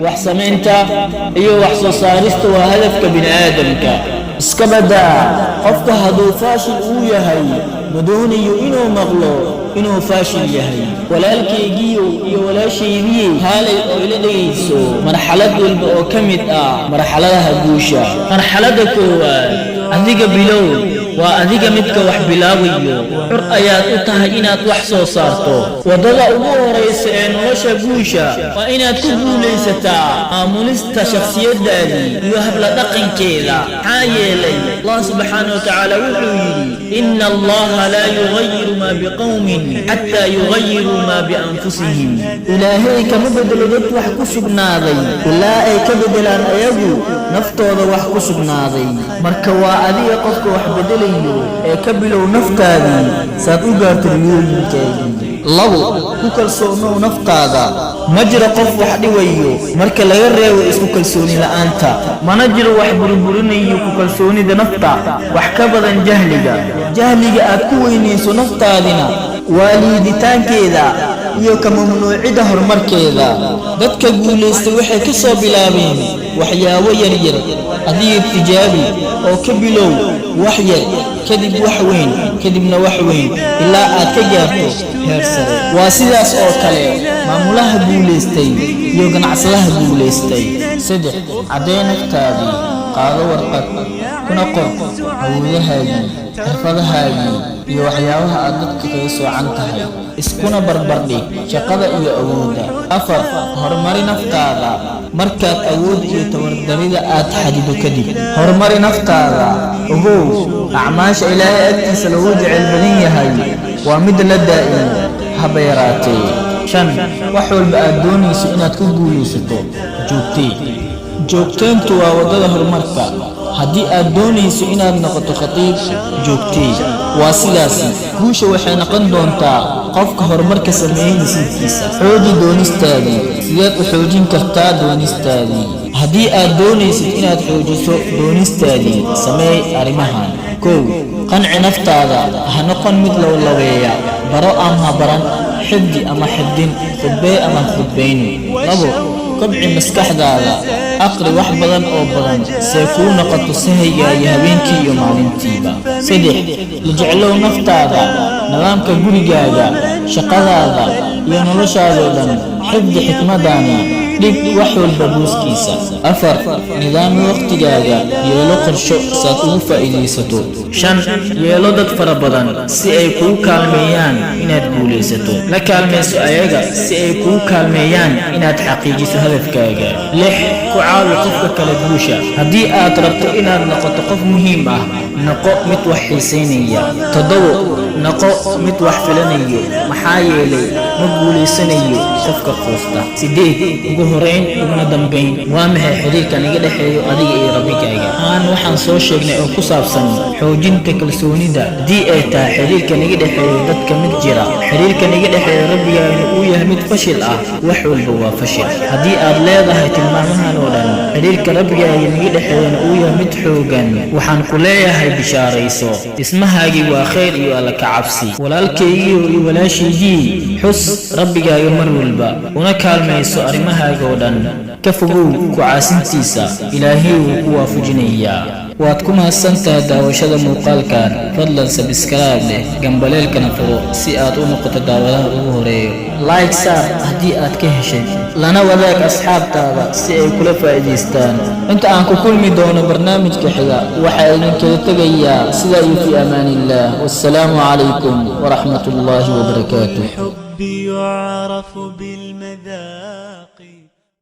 وحسمينتا iyo wax soo saarista waa hadafka bini aadamka iska badaa qofka haduu faashil uu yahay madoonayo inuu maqlo inuu faashil yahay walaalkaygiyo iyo walaashaydii haalay oo ila dhageyso marxalad walba oo kamid ah marxaladaha guusha marxalada koowaad adiga bilow waa adiga midka wax bilaabayo xur ayaad u tahay inaad wax soo saarto wadada ugu horeysa ee nolosha guusha waa inaad ku guuleysataa maamulista shakhsiyadaadii iyo habla dhaqankeeda maxaa yeelay Allah subhanahu wa ta'ala wuxuu yidhi inna allaha la yughayyiru ma biqawmin hatta yughayyiru ma bi anfusihim ilaahay kama bedelo dad wax ku sugnaaday ilaa ay ka bedelaan ayagu naftooda wax ku sugnaaday marka waa adiga qofka wax bedelayo ee ka bilow naftaadii saad u gaarto riyooyinkaagii labo ku kalsoonow naftaada ma jiro qof wax dhiwayo marka laga reebo isku kalsooni la'aanta mana jiro wax burburinayo ku kalsoonida nafta wax ka badan jahliga aad ku weynayso naftaadina waaliditaankeeda iyo ka mamnuucida horumarkeeda dadka guuleystay waxay ka soo bilaabeen waxyaabo yaryar adiga tijaabi oo ka bilow wax yar kadib wax weyn kadibna wax weyn ilaa aad ka gaarto heer sare waa sidaas oo kale maamulaha guuleystay iyo ganacsadaha guuleystay saddex cadeyntaadii qaado warqad kuna qor awoodahaagii xirfadahaagii iyo waxyaabaha aad dadka kaga soocan tahay iskuna barbardhig shaqada iyo awoodda afar horumari naftaada markaad awood iyo tabardarida aad xadido kadib horumari naftaada ogow acmaasha ilaahay agtiisa lagu jecel badan yahay waa mid la daa'imo haba yaraatee shan wax walba aad doonayso inaad ku guulaysato joogteyntu waa wadada horumarka haddii aad doonayso inaad noqoto khatiib joogtee waa sidaasi guusha waxay noqon doontaa qofka horumarka sameeyay nasiibkiisa xooji doonistaadii sidaad u xoojin kartaa doonistaadii haddii aad doonaysid inaad xoojiso doonistaadii sameey arrimahan kow qanci naftaada ha noqon mid lawlaweeya baro ama baran xifdi ama xifdin khudbee ama khudbayni labo kobci maskaxdaada aqri wax badan oo badan see kuu noqoto sahayga iyo habeenkii iyo maalintiiba saddex la jeclow naftaada nidaamka gurigaaga shaqadaada iyo noloshaadoo dhan xifdi xikmadana dhig wax walba booskiisa afar nidaam waqtigaaga yeelo qorsho saad ugu faa'iidaysato shan yeelo dad fara badan si ay kuu kaalmeeyaan inaad guulaysato la kaalmayso ayaga si ay kuu kaalmeeyaan inaad xaqiijiso hadafkaaga lix ku caawi qofka kale guusha haddii aad rabto inaad noqoto qof muhiim ah noqo mid wax xiisaynaya toddobo noqo mid wax filanayo maxaa yeelay ma guulaysanayo qofka quusta sideed ugu horeyn uguna dambeyn waa maxay xiriirka naga dhexeeyo adiga iyo rabbigaaga waxaan soo sheegnay oo ku saabsan xoojinta kalsoonida haddii ay tahay xiriirka naga dhexeeyo dadka mid jira xiriirka naga dhexeeyo rabbigaaga uu yahay mid fashil ah wax walba waa fashil haddii aad leedahay tilmaamahan oo dhan xiriirka rabbigaaga naga dhexeeyana uu yahay mid xoogan waxaan ku leeyahay bishaarayso ismahaagii waa khayr iyo alla ka cabsi walaalkaygiyo iyo walaashaydii xus rabbigaaga mar walba una kaalmayso arrimahaaga oo dhan ka fogow ku caasintiisa ilaahay wuu ku waafajinayaa waad ku mahadsantahay daawashada muuqaalkan fadlan subscribe leh gambaleelkana furo si aad u noqoto daawadaha ugu horeeyo like saar haddii aad ka heshay lana wadaag asxaabtaada si ay kula faa'iidaystaan inta aan ku kulmi doono barnaamijka xiga waxaa idinkaga tegayaa sidaa iyo fi amaanillaah wassalaamu calaykum waraxmatullaahi wabarakaatuh حبي يعرف بالمذاق